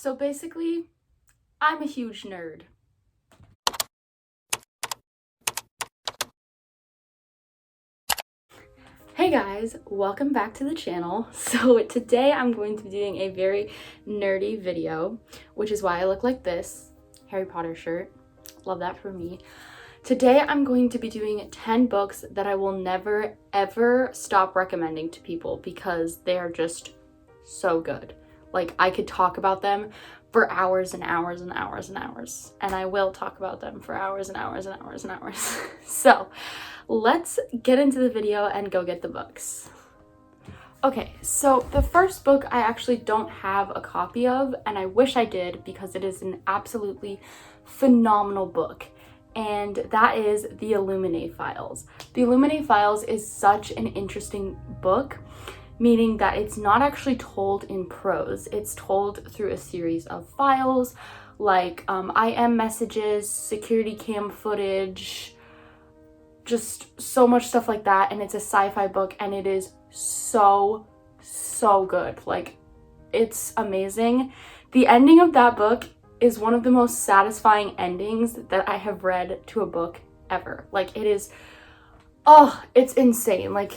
So basically, I'm a huge nerd. Hey guys, welcome back to the channel. So today I'm going to be doing a very nerdy video, which is why I look like this. Harry Potter shirt. Love that for me. Today I'm going to be doing 10 books that I will never ever stop recommending to people because they are just so good. Like, I could talk about them for hours and hours and hours and hours, and I will talk about them for hours and hours and hours and hours. So let's get into the video and go get the books. Okay, so the first book I actually don't have a copy of, and I wish I did because it is an absolutely phenomenal book, and that is TheIlluminae Files. TheIlluminae Files is such an interesting book, meaning that it's not actually told in prose. It's told through a series of files, like IM messages, security cam footage, just so much stuff like that. And it's a sci-fi book, and it is so good. Like, it's amazing. The ending of that book is one of the most satisfying endings that I have read to a book ever. Like, it is, oh, it's insane. Like,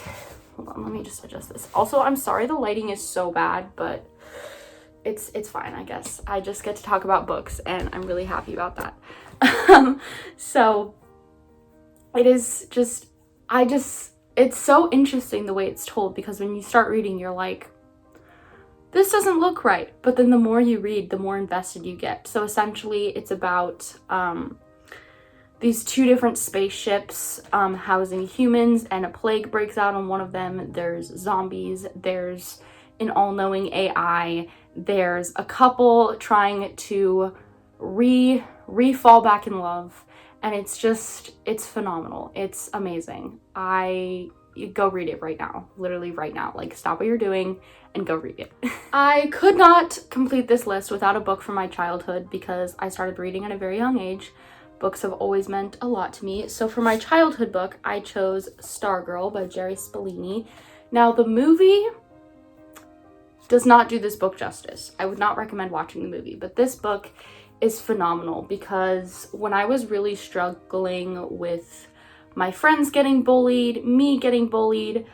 hold on, let me just adjust this. Also, I'm sorry the lighting is so bad, but it's fine, I guess. I just get to talk about books, and I'm really happy about that. So it is just, it's so interesting the way it's told, because when you start reading, you're like, this doesn't look right. But then the more you read, the more invested you get. So essentially, it's about these two different spaceships housing humans, and a plague breaks out on one of them. There's zombies, there's an all-knowing AI, there's a couple trying to fall back in love, and it's phenomenal. It's amazing. You go read it right now, literally right now. Like, stop what you're doing and go read it. I could not complete this list without a book from my childhood, because I started reading at a very young age. Books have always meant a lot to me. So for my childhood book, I chose Stargirl by Jerry Spellini. Now, the movie does not do this book justice. I would not recommend watching the movie, but this book is phenomenal, because when I was really struggling with my friends getting bullied, me getting bullied,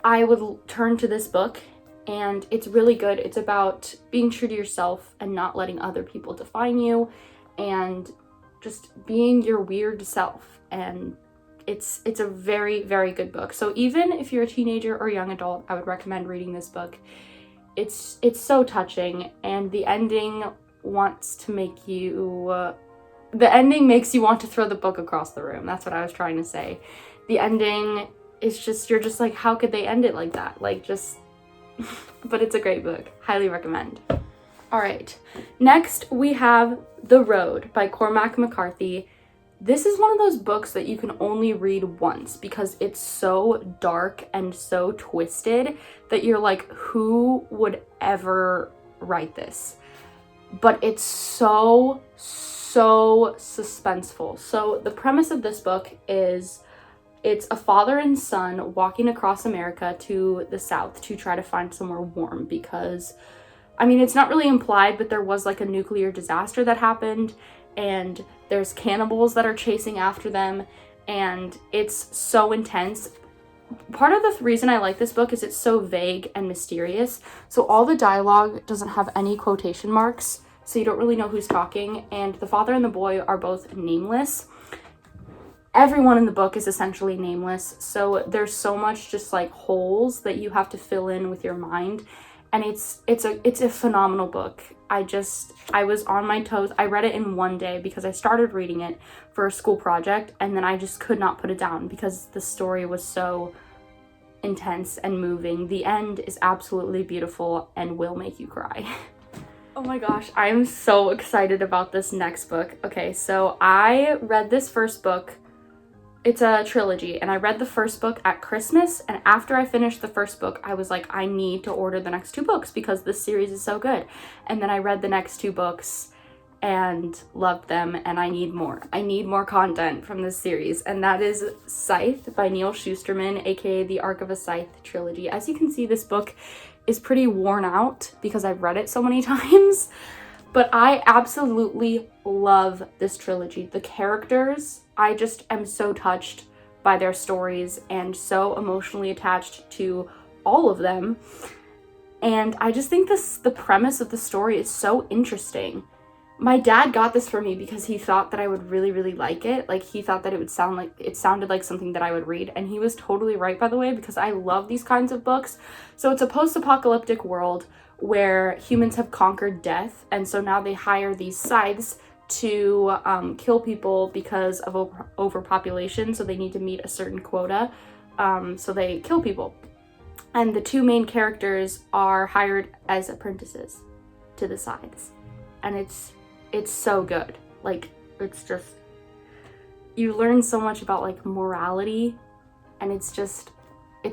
I would turn to this book, and it's really good. It's about being true to yourself and not letting other people define you, and just being your weird self. And it's a very, very good book. So even if you're a teenager or young adult, I would recommend reading this book. It's so touching, and the ending makes you want to throw the book across the room. That's what I was trying to say. The ending is just, you're just like, how could they end it like that? Like, just but it's a great book. Highly recommend. All right, next we have The Road by Cormac McCarthy. This is one of those books that you can only read once, because it's so dark and so twisted that you're like, who would ever write this? But it's so suspenseful. So the premise of this book is, it's a father and son walking across America to the South to try to find somewhere warm, because, I mean, it's not really implied, but there was like a nuclear disaster that happened, and there's cannibals that are chasing after them, and it's so intense. Part of the reason I like this book is it's so vague and mysterious. So all the dialogue doesn't have any quotation marks, so you don't really know who's talking, and the father and the boy are both nameless. Everyone in the book is essentially nameless, so there's so much just like holes that you have to fill in with your mind, and it's a phenomenal book. I was on my toes. I read it in one day because I started reading it for a school project, and then I just could not put it down because the story was so intense and moving. The end is absolutely beautiful and will make you cry. Oh my gosh, I am so excited about this next book. Okay, so I read this first book. It's a trilogy, and I read the first book at Christmas, and after I finished the first book, I was like, I need to order the next two books because this series is so good. And then I read the next two books and loved them, and I need more. I need more content from this series, and that is Scythe by Neil Shusterman, aka the Arc of a Scythe trilogy. As you can see, this book is pretty worn out because I've read it so many times, But I absolutely love this trilogy. The characters, I just am so touched by their stories and so emotionally attached to all of them. And I just think the premise of the story is so interesting. My dad got this for me because he thought that I would really, really like it. Like, he thought that it sounded like something that I would read. And he was totally right, by the way, because I love these kinds of books. So it's a post-apocalyptic world where humans have conquered death. And so now they hire these scythes to kill people because of overpopulation. So they need to meet a certain quota. So they kill people. And the two main characters are hired as apprentices to the scythes. And it's so good. Like, it's just, you learn so much about like morality, and it's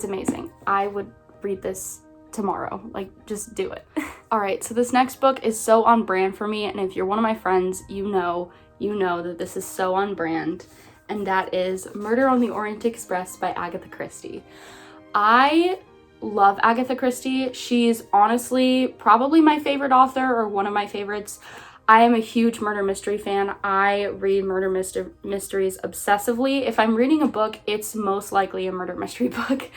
amazing. I would read this tomorrow. Like, just do it. All right, so this next book is so on brand for me, and if you're one of my friends, you know that this is so on brand, and that is Murder on the Orient Express by Agatha Christie. I love Agatha Christie. She's honestly probably my favorite author, or one of my favorites. I am a huge murder mystery fan. I read murder mysteries obsessively. If I'm reading a book, it's most likely a murder mystery book.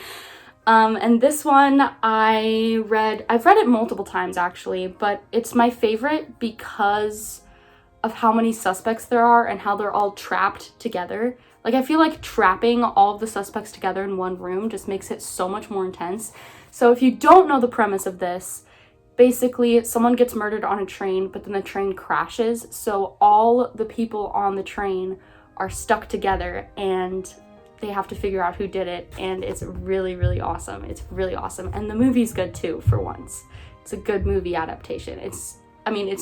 And this one I've read it multiple times actually, but it's my favorite because of how many suspects there are and how they're all trapped together. Like, I feel like trapping all of the suspects together in one room just makes it so much more intense. So if you don't know the premise of this, basically someone gets murdered on a train, but then the train crashes. So all the people on the train are stuck together and they have to figure out who did it. And it's really, really awesome. It's really awesome. And the movie's good too, for once. It's a good movie adaptation. It's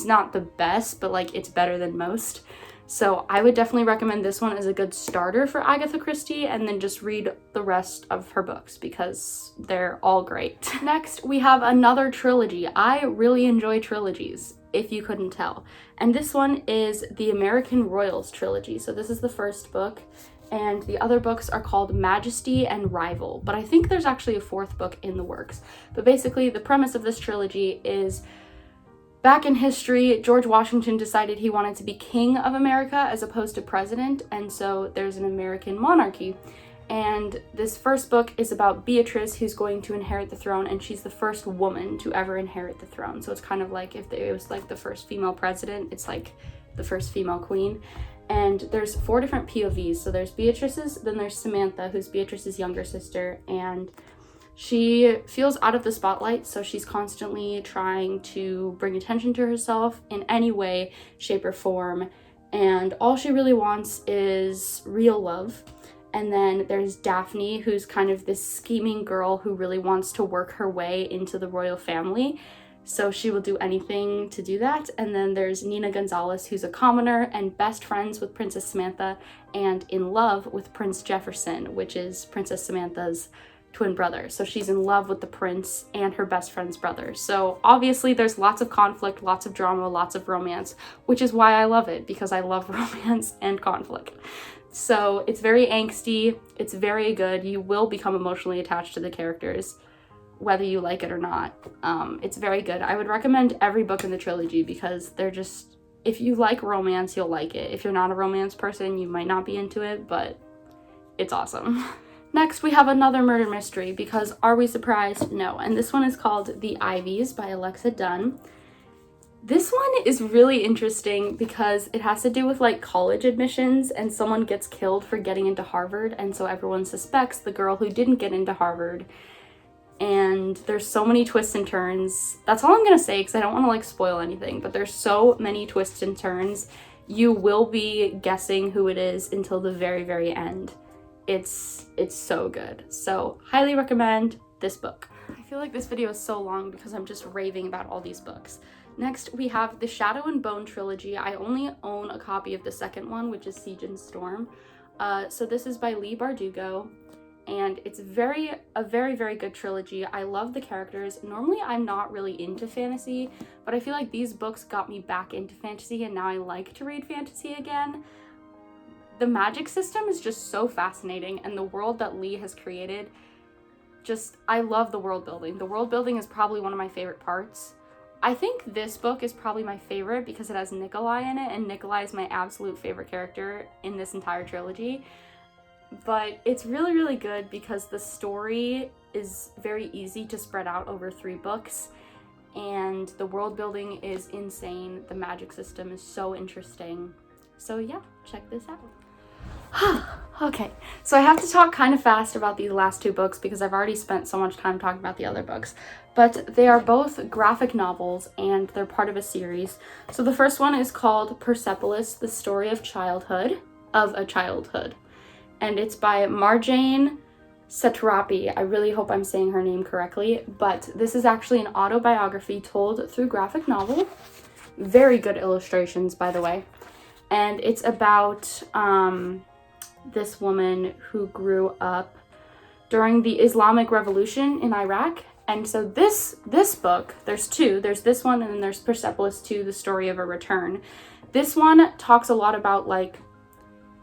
not the best, but like, it's better than most. So I would definitely recommend this one as a good starter for Agatha Christie, and then just read the rest of her books because they're all great. Next, we have another trilogy. I really enjoy trilogies, if you couldn't tell. And this one is the American Royals trilogy. So this is the first book, and the other books are called Majesty and Rival. But I think there's actually a fourth book in the works. But basically, the premise of this trilogy is, back in history, George Washington decided he wanted to be king of America as opposed to president, and so there's an American monarchy. And this first book is about Beatrice, who's going to inherit the throne, and she's the first woman to ever inherit the throne. So it's kind of like if it was like the first female president, it's like the first female queen. And there's 4 different POVs. So there's Beatrice's, then there's Samantha, who's Beatrice's younger sister, and she feels out of the spotlight, so she's constantly trying to bring attention to herself in any way, shape, or form. And all she really wants is real love. And then there's Daphne, who's kind of this scheming girl who really wants to work her way into the royal family. So she will do anything to do that. And then there's Nina Gonzalez, who's a commoner and best friends with Princess Samantha and in love with Prince Jefferson, which is Princess Samantha's twin brother. So she's in love with the prince and her best friend's brother. So obviously there's lots of conflict, lots of drama, lots of romance, which is why I love it, because I love romance and conflict. So it's very angsty, it's very good. You will become emotionally attached to the characters, whether you like it or not. It's very good. I would recommend every book in the trilogy because they're just, if you like romance, you'll like it. If you're not a romance person, you might not be into it, but it's awesome. Next, we have another murder mystery, because are we surprised? No. And this one is called The Ivies by Alexa Dunn. This one is really interesting because it has to do with like college admissions, and someone gets killed for getting into Harvard, and so everyone suspects the girl who didn't get into Harvard. And there's so many twists and turns. That's all I'm gonna say because I don't want to like spoil anything, but there's so many twists and turns. You will be guessing who it is until the very, very end. It's so good. So highly recommend this book. I feel like this video is so long because I'm just raving about all these books. Next, we have the Shadow and Bone trilogy. I only own a copy of the second one, which is Siege and Storm. So this is by Leigh Bardugo, and it's a very, very good trilogy. I love the characters. Normally, I'm not really into fantasy, but I feel like these books got me back into fantasy, and now I like to read fantasy again. The magic system is just so fascinating, and the world that Leigh has created, I love the world building. The world building is probably one of my favorite parts. I think this book is probably my favorite because it has Nikolai in it, and Nikolai is my absolute favorite character in this entire trilogy. But it's really, really good because the story is very easy to spread out over 3 books, and the world building is insane. The magic system is so interesting. So yeah, check this out. Okay, so I have to talk kind of fast about these last 2 books because I've already spent so much time talking about the other books. But they are both graphic novels and they're part of a series. So the first one is called Persepolis, The Story of a Childhood. And it's by Marjane Satrapi. I really hope I'm saying her name correctly, but this is actually an autobiography told through graphic novel. Very good illustrations, by the way. And it's about this woman who grew up during the Islamic Revolution in Iraq. And so this book, there's 2. There's this one and then there's Persepolis 2, The Story of a Return. This one talks a lot about like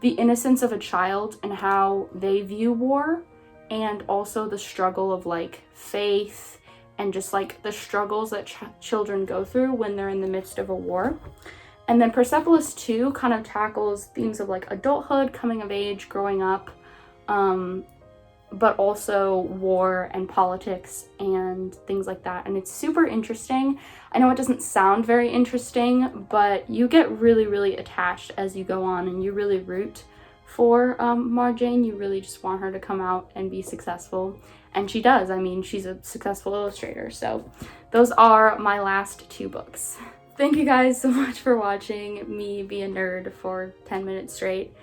the innocence of a child and how they view war, and also the struggle of like faith and just like the struggles that children go through when they're in the midst of a war. And then Persepolis 2 kind of tackles themes of like adulthood, coming of age, growing up, but also war and politics and things like that. And it's super interesting. I know it doesn't sound very interesting, but you get really, really attached as you go on, and you really root for Marjane. You really just want her to come out and be successful. And she does. I mean, she's a successful illustrator. So those are my last 2 books. Thank you guys so much for watching me be a nerd for 10 minutes straight.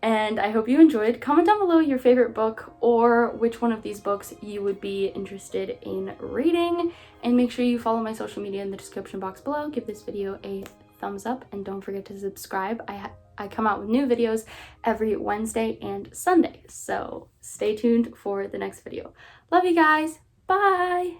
And I hope you enjoyed. Comment down below your favorite book or which one of these books you would be interested in reading. And make sure you follow my social media in the description box below. Give this video a thumbs up and don't forget to subscribe. I come out with new videos every Wednesday and Sunday. So stay tuned for the next video. Love you guys. Bye.